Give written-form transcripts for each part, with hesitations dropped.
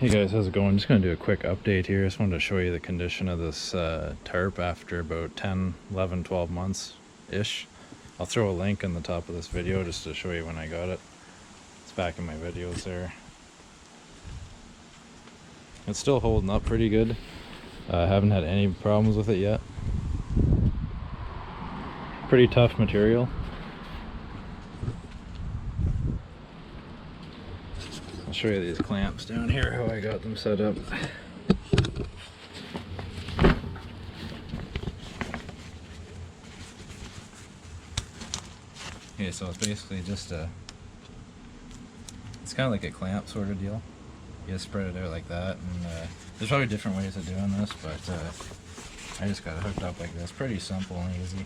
Hey guys, how's it going? Just going to do a quick update here. Just wanted to show you the condition of this tarp after about 10, 11, 12 months ish. I'll throw a link in the top of this video just to show you when I got it. It's back in my videos there. It's still holding up pretty good. I haven't had any problems with it yet. Pretty tough material. I'll show you these clamps down here, how I got them set up. Okay, so it's basically just it's kind of like a clamp sort of deal. You just spread it out like that, and there's probably different ways of doing this, but I just got it hooked up like this. Pretty simple and easy.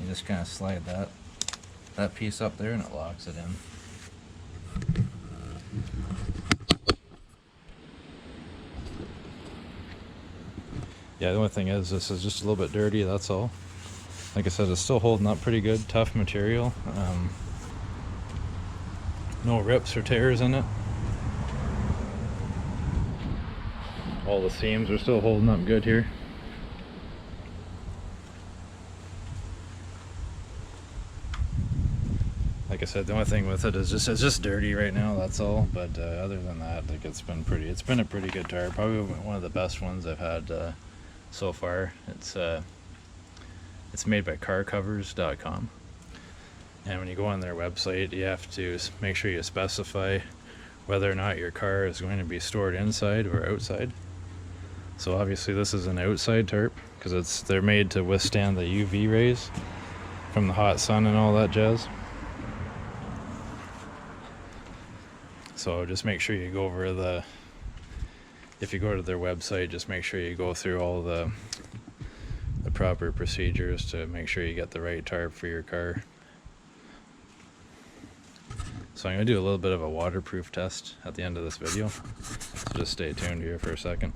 You just kind of slide that piece up there and it locks it in. Yeah, the only thing is this is just a little bit dirty, that's all. Like I said, it's still holding up pretty good, tough material. No rips or tears in it. All the seams are still holding up good here. Like I said, the only thing with it is it's just dirty right now, that's all. But other than that, like it's been a pretty good tarp. Probably one of the best ones I've had so far. It's made by carcovers.com, and when you go on their website, you have to make sure you specify whether or not your car is going to be stored inside or outside. So obviously this is an outside tarp because they're made to withstand the UV rays from the hot sun and all that jazz. So just make sure you go over if you go to their website, just make sure you go through all the proper procedures to make sure you get the right tarp for your car. So I'm going to do a little bit of a waterproof test at the end of this video. So just stay tuned here for a second.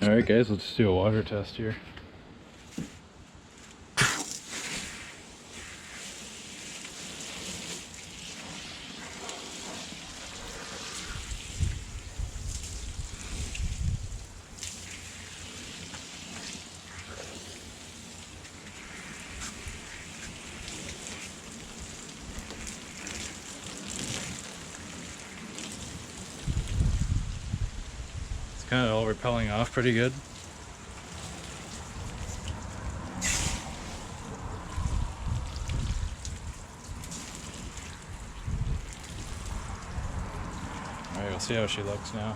Alright guys, let's do a water test here. Kind of all repelling off pretty good. Alright, we'll see how she looks now.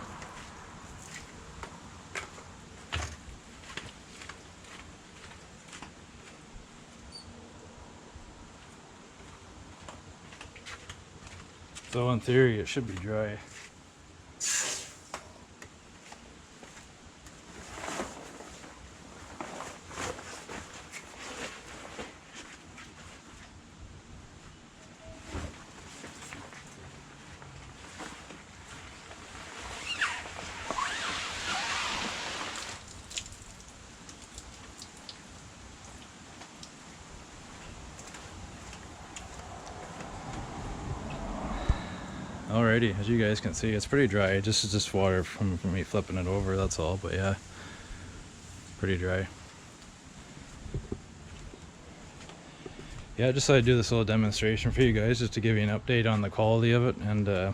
So in theory it should be dry. Alrighty, as you guys can see, it's pretty dry. It's just water from me flipping it over, that's all. But yeah, pretty dry. Yeah, I just thought I'd do this little demonstration for you guys just to give you an update on the quality of it, and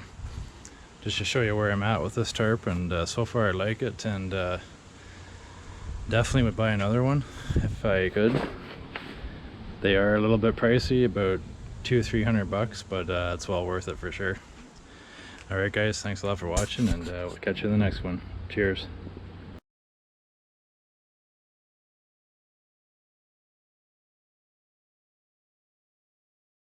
just to show you where I'm at with this tarp. And so far I like it, and definitely would buy another one if I could. They are a little bit pricey, about $200-300, but it's well worth it for sure. Alright guys, thanks a lot for watching, and we'll catch you in the next one. Cheers.